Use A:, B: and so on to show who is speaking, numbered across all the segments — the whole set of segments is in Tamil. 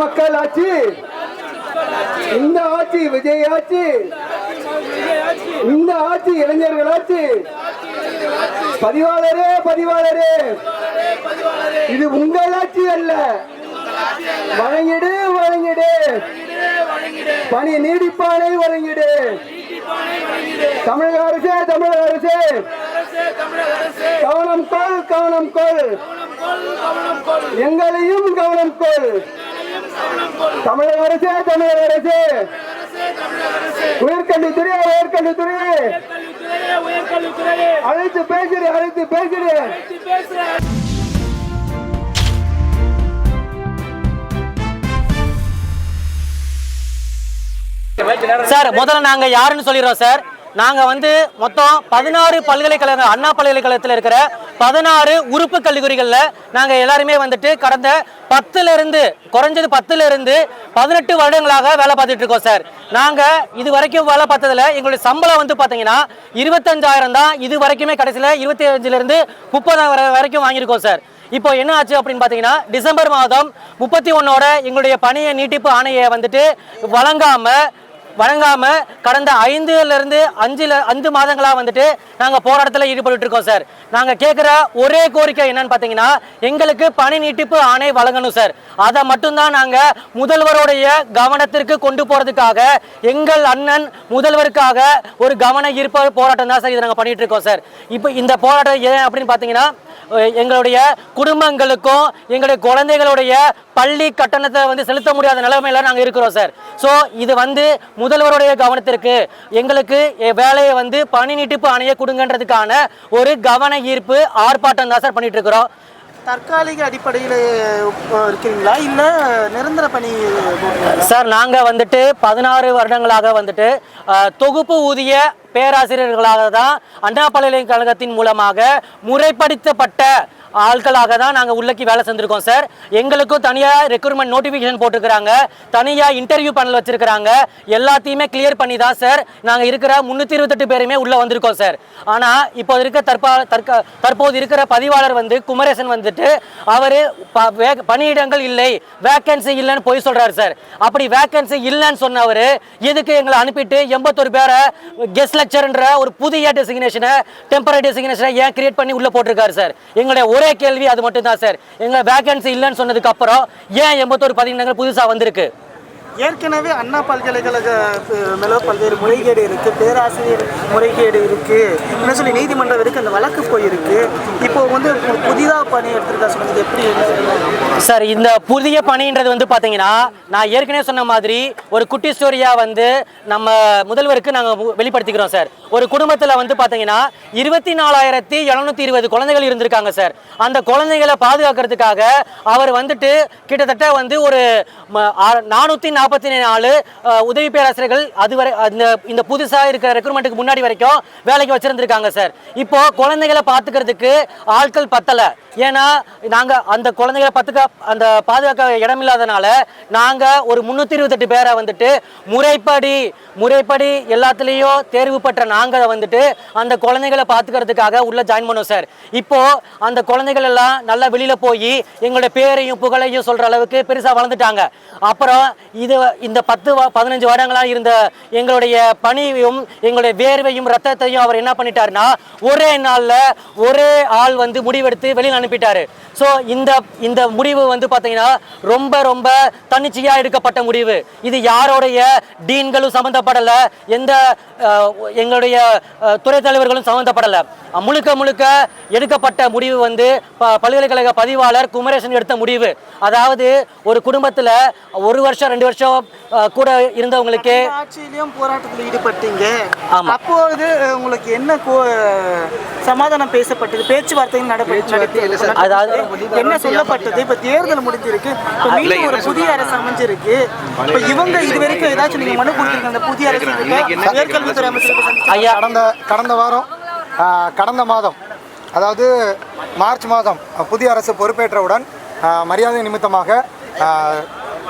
A: மக்கள் ஆட்சி, இந்த ஆட்சி விஜய் ஆட்சி, இந்த ஆட்சி இளைஞர்கள் ஆட்சி. பதிவாளரே பதிவாளரே, இது உங்கள் ஆட்சி அல்ல. வழங்கிடு வழங்கிடு, பணி நீடிப்பானை வழங்கிடு. தமிழக அரசே தமிழக அரசே, கவனம் கொள் கவனம் கொள், எங்களையும் கவனம் கொள். தமிழக அரசே தமிழக அரசே, உயர்கல்வித்துறை உயர்கல்வித்துறை அழைத்து பேசுகிறேன் அழைத்து பேசுகிறேன்.
B: சார் முதல்ல நாங்க யாருன்னு சொல்லிடுறோம் சார். நாங்க மொத்தம் 16 பல்கலைக்கழக, அண்ணா பல்கலைக்கழகத்தில் இருக்கிற 16 உறுப்பு கல்லூரிகள்ல நாங்க எல்லாருமே கடந்த 10ல இருந்து குறைஞ்சது 10ல இருந்து 18 வருடங்களாக வேலை பார்த்துட்டு இருக்கோம் சார். நாங்க இது வரைக்கும் வேலை பார்த்ததுல எங்களுடைய சம்பளம் பாத்தீங்கன்னா 25,000 தான். இது வரைக்குமே கடைசியில 25ல இருந்து 30,000 வரைக்கும் வாங்கியிருக்கோம் சார். இப்போ என்ன ஆச்சு அப்படின்னு பாத்தீங்கன்னா, டிசம்பர் மாதம் 31ஓட எங்களுடைய பணியை நீட்டிப்பு ஆணையை வழங்காம கடந்த 5ல இருந்து 5 மாதங்களா நாங்க போராட்டத்தில் ஈடுபட்டு இருக்கோம் சார். நாங்க கேட்கிற ஒரே கோரிக்கை என்னன்னு பாத்தீங்கன்னா, எங்களுக்கு பணி நீட்டிப்பு ஆணை வழங்கணும் சார். அதை மட்டும்தான் நாங்க முதல்வருடைய கவனத்திற்கு கொண்டு போறதுக்காக, எங்கள் அண்ணன் முதல்வருக்காக ஒரு கவன ஈர்ப்பு போராட்டம் தான் சார் இதை நாங்க பண்ணிட்டு இருக்கோம் சார். இப்போ இந்த போராட்டம் ஏன் அப்படின்னு பாத்தீங்கன்னா, எங்களுடைய குடும்பங்களுக்கும் எங்களுடைய குழந்தைகளுடைய பள்ளி கட்டணத்தை செலுத்த முடியாத நிலைமையில நாங்க இருக்கிறோம் சார். ஸோ இது முதல்வருடைய கவனத்திற்கு எங்களுக்கு வேலையை பணி நீட்டிப்பு ஆணையை கொடுங்கன்றதுக்கான ஒரு கவன ஈர்ப்பு ஆர்ப்பாட்டம் தான் சார் பண்ணிட்டு இருக்கிறோம்.
C: தற்காலிக அடிப்படையில் இருக்கிறீங்களா இல்ல நிரந்தர பணி
B: சார்? நாங்க 16 வருடங்களாக தொகுப்பு ஊதிய பேராசிரியர்களாக தான் அண்ணா பல்கலைக்கழகத்தின் மூலமாக முறைப்படுத்தப்பட்ட ஆட்களாக தான் நாங்கள் உள்ளக்கி வேலை செஞ்சுருக்கோம் சார். எங்களுக்கும் தனியாக ரெக்ரூட்மெண்ட் நோட்டிஃபிகேஷன் போட்டிருக்கிறாங்க, தனியாக இன்டர்வியூ பேனல் வச்சிருக்கிறாங்க. எல்லாத்தையுமே கிளியர் பண்ணி தான் சார் நாங்கள் இருக்கிற 328 பேருமே உள்ளே வந்திருக்கோம் சார். ஆனால் இப்போ இருக்க தற்போது இருக்கிற பதிவாளர் குமரேசன் அவர் பணியிடங்கள் இல்லை, வேக்கன்சி இல்லைன்னு போய் சொல்கிறார் சார். அப்படி வேக்கன்சி இல்லைன்னு சொன்னவர் எதுக்கு எங்களை அனுப்பிட்டு 81 பேரை கெஸ்ட் லெக்சர்ன்ற ஒரு புதிய டெசிக்னேஷனை, டெம்பரரி டெசிக்னேஷனை ஏன் கிரியேட் பண்ணி உள்ளே போட்டிருக்காரு சார்? எங்களுடைய ஒரே கேள்வி அது மட்டும் தான் சார். எங்க வேகன்சி இல்லைன்னு சொன்னதுக்கு அப்புறம் ஏன் 81 பணியிடங்கள் புதுசா வந்திருக்கு?
C: ஏற்கனவே அண்ணா பல்கலைக்கழக மேல பல்வேறு முறைகேடு இருக்கு, பேராசிரியர் முறைகேடு இருக்கு என்ன சொல்லி நீதிமன்றம் வரைக்கும் அந்த வழக்கு போயிருக்கு. இப்போ புதிதாக பணி எடுத்துருக்கா சொன்னது எப்படி
B: சார்? இந்த புதிய பணின்றது பாத்தீங்கன்னா, நான் ஏற்கனவே சொன்ன மாதிரி ஒரு குட்டி ஸ்டோரியா நம்ம முதல்வருக்கு நாங்கள் வெளிப்படுத்திக்கிறோம் சார். ஒரு குடும்பத்தில் பாத்தீங்கன்னா 24,720 குழந்தைகள் இருந்திருக்காங்க சார். அந்த குழந்தைகளை பாதுகாக்கிறதுக்காக அவர் கிட்டத்தட்ட ஒரு 444 உதவி பேராசிரியர்கள் அதுவரை இந்த புதுசா இருக்கிற ரெக்ரூட்மெண்ட்டுக்கு முன்னாடி வரைக்கும் வேலைக்கு வச்சிருந்திருக்காங்க சார். இப்போ குழந்தைகளை பாத்துக்கிறதுக்கு ஆட்கள் பத்தல. ஏன்னா நாங்க அந்த குழந்தைகளை பாதுகாக்க இடம் இல்லாதனால நாங்க ஒரு 328 பேரை முறைப்படி எல்லாத்துலயும் தேர்வு பெற்ற நாங்க அந்த குழந்தைகளை பாத்துக்கிறதுக்காக உள்ள ஜாயின் பண்ணோம் சார். இப்போ அந்த குழந்தைகள் எல்லாம் நல்லா வெளியில போய் எங்களுடைய பேரையும் புகழையும் சொல்ற அளவுக்கு பெருசா வளர்ந்துட்டாங்க. அப்புறம் இந்த 10-15 வருடங்களா இருந்த எங்களுடைய பணியையும் எங்களுடைய வேர்வையும் ரத்தத்தையும் அவர் என்ன பண்ணிட்டாருன்னா, ஒரே நாள்ல ஒரே ஆள் முடிவெடுத்து வெளியில் அனுப்பிட்டாரு. ஸோ இந்த முடிவு பாத்தீங்கன்னா ரொம்ப ரொம்ப தன்னிச்சையா எடுக்கப்பட்ட முடிவு. இது யாரோடைய டீன்களும் சம்பந்தப்படல, எந்த எங்களுடைய துறை தலைவர்களும் சம்பந்தப்படல. முழுக்க எடுக்கப்பட்ட முடிவு பல்கலைக்கழக பதிவாளர் குமரேசன் எடுத்த முடிவு. அதாவது ஒரு குடும்பத்துல 1 வருஷம் 2 வருஷம் கூட இருந்தவங்களுக்கு
C: ஆட்சியிலும் போராட்டத்தில் ஈடுபட்டீங்க. அப்போது உங்களுக்கு என்ன சமாதானம் பேசப்பட்டது, பேச்சுவார்த்தை நடத்தி
B: அதாவது
C: என்ன சொல்லப்பட்டது? இப்ப தேர்தல் முடிஞ்சிருக்கு, மீண்டும் ஒரு புதிய அரசு அமைஞ்சிருக்கு. இப்ப இவங்க இது வரைக்கும் ஏதாச்சும் நீங்க மனு கொடுத்திருக்க அந்த புதிய அரசு உயர்கல்வித்துறை அமைச்சர்
D: கடந்த மாதம், அதாவது மார்ச் மாதம் புதிய அரசு பொறுப்பேற்றவுடன் மரியாதை நிமித்தமாக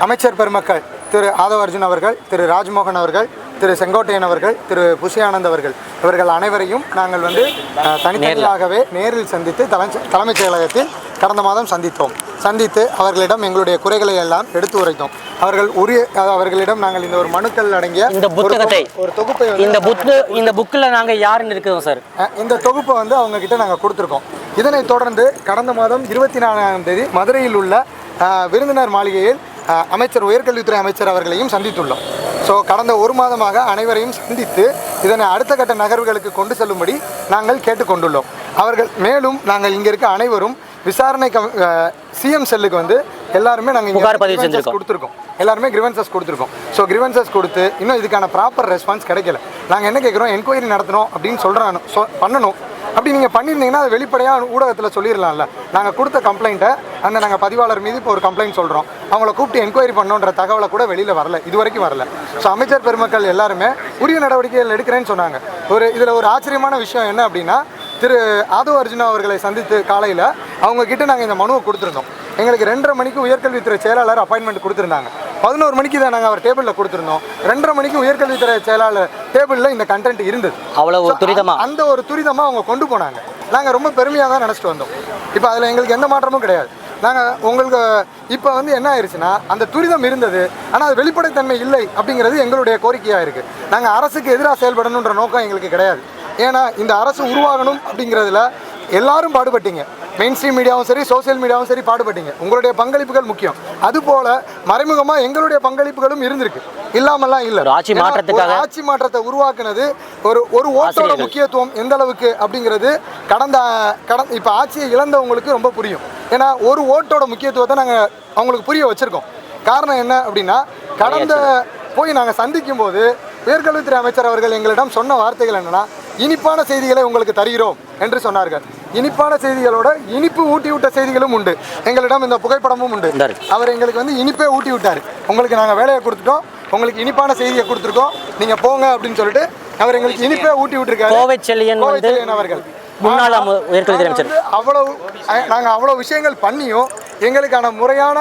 D: அமைச்சர் பெருமக்கள் திரு ஆதவ அர்ஜுன் அவர்கள், திரு ராஜ்மோகன் அவர்கள், திரு செங்கோட்டையன் அவர்கள், திரு புஷி ஆனந்த் இவர்கள் அனைவரையும் நாங்கள் தனித்தனியாகவே நேரில் சந்தித்து தலைமைச் செயலகத்தில் கடந்த மாதம் சந்தித்து அவர்களிடம் எங்களுடைய குறைகளை எல்லாம் எடுத்து உரைத்தோம். அவர்களிடம் நாங்கள் இந்த ஒரு மனுக்கள் அடங்கிய
B: இந்த புத்தகத்தை
D: ஒரு தொகுப்பை
B: இந்த புக்கில் நாங்கள் யாருன்னு இருக்கிறோம் சார்.
D: இந்த தொகுப்பை வந்து அவங்க கிட்ட நாங்கள் கொடுத்துருக்கோம். இதனைத் தொடர்ந்து கடந்த மாதம் 24ஆம் தேதி மதுரையில் உள்ள விருந்தினர் மாளிகையில் உயர்கல்வித்துறை அமைச்சர் அவர்களையும் சந்தித்துள்ளோம். ஸோ கடந்த ஒரு மாதமாக அனைவரையும் சந்தித்து இதனை அடுத்த கட்ட நகர்வுகளுக்கு கொண்டு செல்லும்படி நாங்கள் கேட்டுக்கொண்டுள்ளோம். மேலும் நாங்கள் இங்கே இருக்க அனைவரும் விசாரணை சிஎம் செல்லுக்கு வந்து எல்லாருமே நாங்கள் கொடுத்துருக்கோம். எல்லாருமே கிரிவன்சஸ் கொடுத்துருக்கோம். ஸோ கிரிவன்சஸ் கொடுத்து இன்னும் இதுக்கான ப்ராப்பர் ரெஸ்பான்ஸ் கிடைக்கல. நாங்கள் என்ன கேட்குறோம், என்கொயரி நடத்தணும் அப்படின்னு பண்ணணும். அப்படி நீங்கள் பண்ணியிருந்தீங்கன்னா அது வெளிப்படையாக ஊடகத்தில் சொல்லிடலாம்ல. நாங்கள் கொடுத்த கம்ப்ளைண்ட்டை நாங்கள் பதிவாளர் மீது இப்போ ஒரு கம்ப்ளைண்ட் சொல்கிறோம், அவங்கள கூப்பிட்டு என்கொயரி பண்ணணுன்ற தகவலை கூட வெளியில் வரல, இது வரைக்கும் வரல. ஸோ அமைச்சர் பெருமக்கள் எல்லாருமே உரிய நடவடிக்கைகள் எடுக்கிறேன்னு சொன்னாங்க. இதில் ஒரு ஆச்சரியமான விஷயம் என்ன அப்படின்னா, திரு ஆதவ அர்ஜுனா அவர்களை சந்தித்து காலையில் அவங்கக்கிட்ட நாங்கள் இந்த மனுவை கொடுத்துருந்தோம். எங்களுக்கு 2:30 மணிக்கு உயர்கல்வித்துறை செயலாளர் அப்பாயின்மெண்ட் கொடுத்துருந்தாங்க. 11 மணிக்கு தான் நாங்கள் அவர் டேபிளில் கொடுத்துருந்தோம். 2:30 மணிக்கு உயர்கல்வித்துறை செயலாளர் டேபிளில் இந்த கண்டென்ட் இருந்தது.
B: அவ்வளோ துரிதமாக
D: அந்த ஒரு துரிதமாக அவங்க கொண்டு போனாங்க. நாங்கள் ரொம்ப பெருமையாக தான் நினச்சிட்டு வந்தோம். இப்போ அதில் எங்களுக்கு எந்த மாற்றமும் கிடையாது. நாங்கள் உங்களுக்கு இப்போ வந்து என்ன ஆயிடுச்சுன்னா, அந்த துரிதம் இருந்தது, ஆனால் அது வெளிப்படைத்தன்மை இல்லை அப்படிங்கிறது எங்களுடைய கோரிக்கையாக இருக்குது. நாங்கள் அரசுக்கு எதிராக செயல்படணுன்ற நோக்கம் எங்களுக்கு கிடையாது. ஏன்னா இந்த அரசு உருவாகணும் அப்படிங்கிறதுல எல்லாரும் பாடுபட்டீங்க. மெயின் ஸ்ட்ரீம் மீடியாவும் சரி, சோசியல் மீடியாவும் சரி பாடுபட்டீங்க. உங்களுடைய பங்களிப்புகள் முக்கியம். அதுபோல் மறைமுகமாக எங்களுடைய பங்களிப்புகளும் இருந்திருக்கு, இல்லாமல்லாம் இல்லை. ஆட்சி மாற்றத்தை உருவாக்குனது ஒரு ஓட்டோட முக்கியத்துவம் எந்த அளவுக்கு அப்படிங்கிறது இப்போ ஆட்சியை இழந்தவங்களுக்கு ரொம்ப புரியும். ஏன்னா ஒரு ஓட்டோட முக்கியத்துவத்தை நாங்கள் அவங்களுக்கு புரிய வச்சுருக்கோம். காரணம் என்ன அப்படின்னா, போய் நாங்கள் சந்திக்கும் போது உயர்கல்வித்துறை அமைச்சர் அவர்கள் எங்களிடம் சொன்ன வார்த்தைகள் என்னன்னா, இனிப்பான செய்திகளை உங்களுக்கு தருகிறோம் என்று சொன்னார்கள். இனிப்பான செய்திகளோட இனிப்பு ஊட்டி விட்ட செய்திகளும் உண்டு. எங்களிடம் இந்த புகைப்படமும் உண்டு. அவர் எங்களுக்கு வந்து இனிப்பே ஊட்டி விட்டார். உங்களுக்கு நாங்கள் வேலையை கொடுத்துட்டோம், உங்களுக்கு இனிப்பான செய்தியை கொடுத்துருக்கோம், நீங்கள் போங்க அப்படின்னு சொல்லிட்டு அவர் எங்களுக்கு இனிப்பே ஊட்டி விட்டுருக்காரு.
B: கோவை செல்லியன் அவர்கள் முன்னாள் உயர்கல்வித்துறை அமைச்சர்.
D: நாங்கள் அவ்வளோ விஷயங்கள் பண்ணியும் எங்களுக்கான முறையான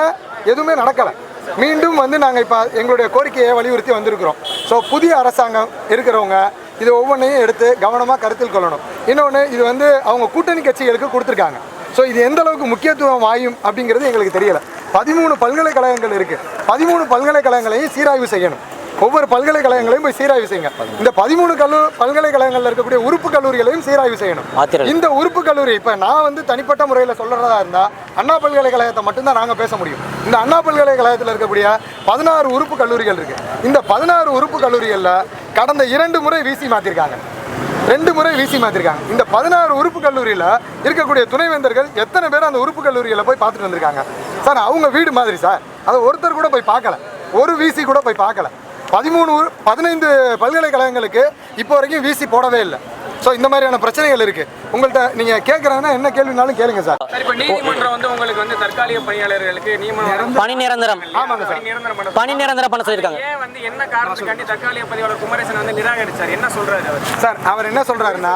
D: எதுவுமே நடக்கலை. மீண்டும் வந்து நாங்கள் இப்போ எங்களுடைய கோரிக்கையை வலியுறுத்தி வந்திருக்கிறோம். ஸோ புதிய அரசாங்கம் இருக்கிறவங்க இது ஒவ்வொன்றையும் எடுத்து கவனமாக கருத்தில் கொள்ளணும். இன்னொன்று, இது வந்து அவங்க கூட்டணி கட்சிகளுக்கு கொடுத்துருக்காங்க. ஸோ இது எந்த அளவுக்கு முக்கியத்துவம் ஆயும் அப்படிங்கிறது எங்களுக்கு தெரியலை. 13 பல்கலைக்கழகங்கள் இருக்குது. 13 பல்கலைக்கழகங்களையும் சீராய்வு செய்யணும். ஒவ்வொரு பல்கலைக்கழகங்களையும் போய் சீராய்வு செய்யுங்க. இந்த 13 பல்கலைக்கழகங்களில் இருக்கக்கூடிய உறுப்பு கல்லூரிகளையும் சீராய்வு செய்யணும். இந்த உறுப்பு கல்லூரி இப்போ நான் வந்து தனிப்பட்ட முறையில் சொல்கிறதா இருந்தால் அண்ணா பல்கலைக்கழகத்தை மட்டும்தான் நாங்கள் பேச முடியும். இந்த அண்ணா பல்கலைக்கழகத்தில் இருக்கக்கூடிய 16 உறுப்பு கல்லூரிகள் இருக்குது. இந்த 16 உறுப்பு கல்லூரிகளில் கடந்த 2 முறை விசி மாற்றிருக்காங்க, 2 முறை விசி மாற்றிருக்காங்க. இந்த 16 உறுப்பு கல்லூரியில் இருக்கக்கூடிய துணைவேந்தர்கள் எத்தனை பேர் அந்த உறுப்பு கல்லூரிகளை போய் பார்த்துட்டு வந்திருக்காங்க சார்? அவங்க வீடு மாதிரி சார். அதை ஒருத்தர் கூட போய் பார்க்கல, ஒரு விசி கூட போய் பார்க்கல. 15 பல்கலைக்கழகங்களுக்கு இப்போ வரைக்கும் விசி போடவே இல்லை. ஸோ இந்த மாதிரியான பிரச்சனைகள் இருக்குது. உங்கள்கிட்ட நீங்கள் கேட்குறாங்கன்னா என்ன கேள்வினாலும் கேளுங்க சார்.
E: இப்போ நீதிமன்றம் வந்து உங்களுக்கு வந்து தற்காலிக பணியாளர்களுக்கு
B: பணி நிரந்தரம் பண்ண சொல்லியிருக்காங்க.
E: ஏன் வந்து என்ன காரணத்துக்காண்டி தற்காலிக பதிவாளர் குமரேசன் வந்து நிராகரிச்சார்? என்ன சொல்றாரு அவர்?
D: சார் அவர் என்ன சொல்றாருன்னா,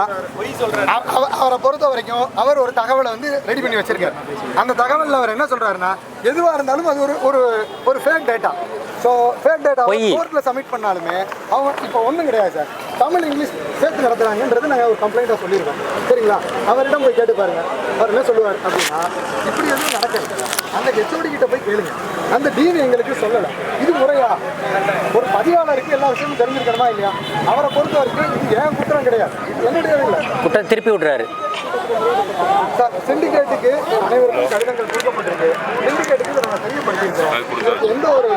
D: அவரை பொறுத்த வரைக்கும் அவர் ஒரு தகவலை வந்து ரெடி பண்ணி வச்சிருக்காரு. அந்த தகவலில் அவர் என்ன சொல்றாருன்னா, எதுவாக இருந்தாலும் அது ஒரு fake data. So fake data கோர்ட்டில் சப்மிட் பண்ணாலுமே அவங்க இப்போ ஒன்றும் கிடையாது சார். தமிழ் இங்கிலீஷ் சேர்த்து நடத்துகிறாங்கன்றது நாங்கள் ஒரு கம்ப்ளைண்ட்டாக சொல்லியிருக்கோம். சரிங்களா? அவரிடம் போய் கேட்டு பாருங்க, அவர் என்ன சொல்லுவார் அப்படின்னா, இப்படி எதுவும் நடக்கிறது அந்த ஹெச்ஓடி கிட்ட போய் கேளுங்க, அந்த டீன் எங்களுக்கு சொல்லலை. இது முறையா? ஒரு பதிவாளருக்கு எல்லா விஷயமும் தெரிஞ்சிருக்கணுமா இல்லையா? அவரை பொறுத்த வரைக்கும் இது ஏன் குற்றம் கிடையாது, என்னுடைய இல்லை,
B: குற்றம் திருப்பி விடுறாரு
D: சார். சிண்டிகேட்டுக்கு அனைவருக்கும் கடிதங்கள் கொடுக்கப்பட்டிருக்கு. சிண்டிகேட்டுக்கு நாங்கள் தெரியப்படுத்தியிருக்கிறோம். எந்த ஒரு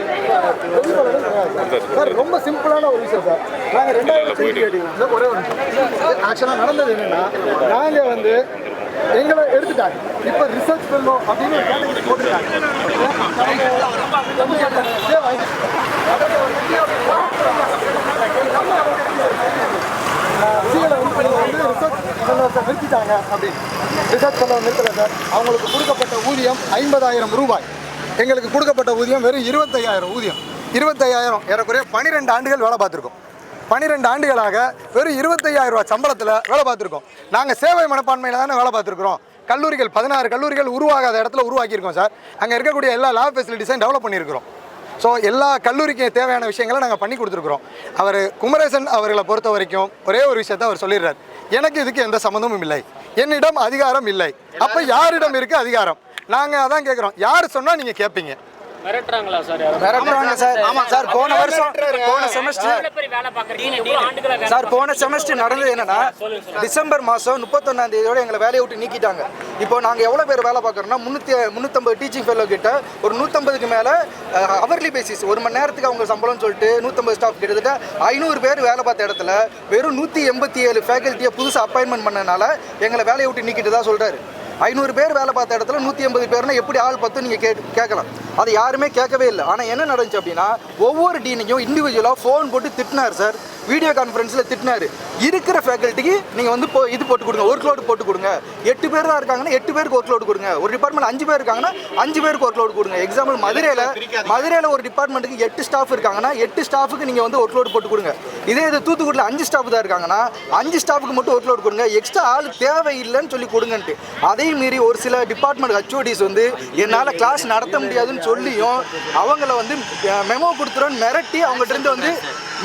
D: வெளிப்படையும் கிடையாது சார். ரொம்ப சிம்பிளான ஒரு விஷயம் சார். நாங்கள் 2வது சிண்டிகேட் ஒரே ஒரு ஆக்சுவலாக நடந்தது என்னன்னா, நாங்கள் வந்து எங்களை எடுத்துட்டாங்க. இப்போ ரிசர்ச் பண்ணணும் அப்படின்னு ஒரு கேட்டகரி போட்டுருக்காங்க. நிறுத்திட்டாங்க அப்படின்னு ரிசர்ச் பண்ண நிறுத்தலை சார். அவங்களுக்கு கொடுக்கப்பட்ட ஊதியம் 50,000 ரூபாய். எங்களுக்கு கொடுக்கப்பட்ட ஊதியம் வெறும் 25,000 ஊதியம். 25,000 ஏறக்குறைய 12 ஆண்டுகள் வேலை பார்த்துருக்கோம். 12 ஆண்டுகளாக வெறும் 25,000 ரூபாய் சம்பளத்தில் வேலை பார்த்துருக்கோம். நாங்கள் சேவை மனப்பான்மையில் தானே வேலை பார்த்துருக்குறோம். கல்லூரிகள் 16 கல்லூரிகள் உருவாகாத இடத்துல உருவாக்கியிருக்கோம் சார். அங்கே இருக்கக்கூடிய எல்லா லேப் ஃபெசிலிட்டிஸையும் டெவலப் பண்ணியிருக்கிறோம். ஸோ எல்லா கல்லூரிக்கு தேவையான விஷயங்களை நாங்கள் பண்ணி கொடுத்துருக்குறோம். அவர் குமரேசன் அவர்களை பொறுத்த வரைக்கும் ஒரே ஒரு விஷயத்தை அவர் சொல்லிடுறார், எனக்கு இதுக்கு எந்த சம்மந்தமும் இல்லை, என்னிடம் அதிகாரம் இல்லை. அப்போ யாரிடம் இருக்குது அதிகாரம்? நாங்கள் அதான் கேட்குறோம், யார் சொன்னால் நீங்கள் கேட்பீங்க?
E: மிரட்டுறாங்களா சார்?
C: மிரட்டுறாங்க சார். ஆமாம் சார், போன செமஸ்டர் நடந்தது என்னன்னா, டிசம்பர் மாதம் 31ஆம் தேதியோட எங்களை வேலையை விட்டு நீக்கிட்டாங்க. இப்போ நாங்கள் எவ்வளோ பேர் வேலை பார்க்குறோம்னா 350 டீச்சிங் ஃபெல்லோ கிட்ட ஒரு 150க்கு மேலே அவர்லி பேசிஸ், ஒரு மணி நேரத்துக்கு அவங்க சம்பளம்னு சொல்லிட்டு 150 ஸ்டாஃப், கிட்டத்தட்ட 500 பேர் வேலை பார்த்த இடத்துல வெறும் 187 ஃபேக்கல்ட்டியை புதுசாக அப்பாயின்மெண்ட் பண்ணனால எங்களை வேலையை விட்டு நீக்கிட்டு தான் சொல்கிறாரு. 500 பேர் வேலை பார்த்த இடத்துல 180 பேர்னா எப்படி ஆள் பார்த்து நீங்கள் கேட்கலாம். அது யாருமே கேட்கவே இல்லை. ஆனால் என்ன நடந்துச்சு அப்படின்னா, ஒவ்வொரு டீனையும் இண்டிவிஜுவலாக ஃபோன் போட்டு திட்டினார் சார், வீடியோ கான்ஃபரன்ஸில் திட்டினார். இருக்கிற ஃபேக்கல்ட்டிக்கு நீங்கள் வந்து இது போட்டு கொடுங்க, ஒர்க் லோடு போட்டு கொடுங்க. 8 பேர் தான் இருக்காங்கன்னா 8 பேருக்கு ஒர்க் லோடு கொடுங்க. ஒரு டிபார்ட்மெண்ட் 5 பேர் இருக்காங்கன்னா 5 பேருக்கு ஒர்க் லோடு கொடுங்க. எக்ஸாம்பிள் மதுரையில் ஒரு டிபார்ட்மெண்ட்டுக்கு 8 ஸ்டாஃப் இருக்காங்கன்னா 8 ஸ்டாஃபுக்கு நீங்கள் வந்து ஒர்க் லோடு போட்டு கொடுங்க. இதே இது தூத்துக்குடியில் 5 ஸ்டாஃப் தான் இருக்காங்கன்னா 5 ஸ்டாஃபுக்கு மட்டும் ஒர்க் லோடு கொடுங்க, எக்ஸ்ட்ரா ஆள் தேவையில்லைன்னு சொல்லி கொடுங்கன்ட்டு. அதே மீறி ஒரு சில டிபார்ட்மெண்ட் ஹெச்ஓடிஸ் வந்து என்னால் கிளாஸ் நடத்த முடியாதுன்னு சொல்லியும் அவங்கள வந்து மெமோ கொடுத்துருன்னு மிரட்டி, அவங்ககிட்ட இருந்து வந்து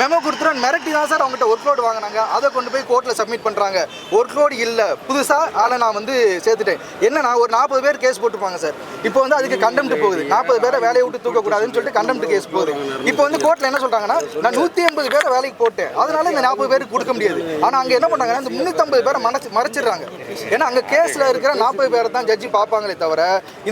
C: மெமோ கொடுத்துருன்னு மிரட்டி தான் சார் அவங்ககிட்ட ஒர்க் லோடு வாங்கினாங்க. அதை கொண்டு போய் கோர்ட்டில் சப்மிட் பண்ணுறாங்க. ஒர்க் லோடு இல்லை, புதுசாக ஆளை நான் வந்து சேர்த்துட்டேன். என்னன்னா ஒரு 40 பேர் கேஸ் போட்டுருப்பாங்க சார். இப்போ வந்து அதுக்கு கண்டெம்ட் போகுது. 40 பேரை வேலையை விட்டு தூக்கக்கூடாதுன்னு சொல்லிட்டு கண்டெம்ட் கேஸ் போகுது. இப்போ வந்து கோர்ட்டில் என்ன சொல்கிறாங்கன்னா, நான் 180 பேரை வேலைக்கு போட்டேன், அதனால இந்த 40 பேருக்கு கொடுக்க முடியாது. ஆனால் அங்கே என்ன பண்ணாங்கன்னா, இந்த 350 பேரை மறைச்சிடுறாங்க. ஏன்னா அங்கே கேஸில் இருக்கிற 40 பேரை தான் ஜட்ஜி பார்ப்பாங்களே தவிர,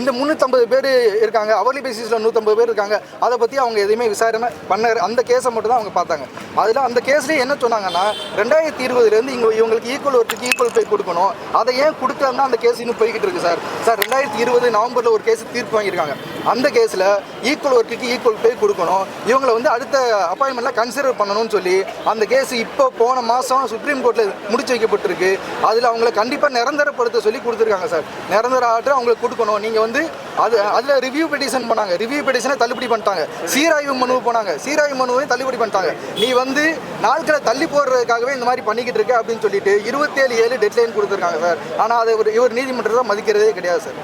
C: இந்த 350 பேர் இருக்காங்க, அவர்லி பேசிஸில் 150 பேர் இருக்காங்க, அதை பற்றி அவங்க எதுவுமே விசாரணை பண்ண, அந்த கேஸை மட்டும் தான் அவங்க பார்த்தாங்க. அதில் அந்த கேஸ்லேயே என்ன சொன்னாங்கன்னா, 2020 இவங்களுக்கு ஈக்குவல் ஒர்க்குக்கு ஈக்குவல் பே கொடுக்கணும். அதை ஏன் கொடுக்கலன்னா அந்த கேஸ் இன்னும் போய்கிட்டு இருக்கு சார். 2020 நவம்பரில் ஒரு கேஸ் தீர்ப்பு வாங்கியிருக்காங்க. அந்த கேஸில் ஈக்குவல் ஒர்க்குக்கு ஈக்குவல் பே கொடுக்கணும், இவங்களை வந்து அடுத்த அப்பாயின்மெண்ட்டில் கன்சிடர் பண்ணணும்னு சொல்லி அந்த கேஸ் இப்போ போன மாதம் சுப்ரீம் கோர்ட்டில் முடிச்சு வைக்கப்பட்டிருக்கு. அதில் அவங்கள கண்டிப்பாக நிரந்தரப்படுத்த சொல்லி கொடுத்துருக்காங்க சார். நிரந்தர ஆர்டர் அவங்களுக்கு கொடுக்கணும். நீங்கள் வந்து அதில் ரிவ்யூ பெட்டிஷன் பண்ணாங்க, ரிவ்யூ பெட்டிஷனை தள்ளுபடி பண்ணிட்டாங்க. சீராய்வு மனு போனாங்க, சீராய்வு மனுவையும் தள்ளுபடி பண்ணிட்டாங்க. நீ வந்து நாட்களை தள்ளி போடுறதுக்காகவே இந்த மாதிரி பண்ணிக்கிட்டு இருக்க அப்படின்னு சொல்லிட்டு 27/7 டெட்லைன் கொடுத்துருக்காங்க சார். ஆனால் அதை இவர் நீதிமன்றத்தை மதிக்கிறதே கிடையாது சார்.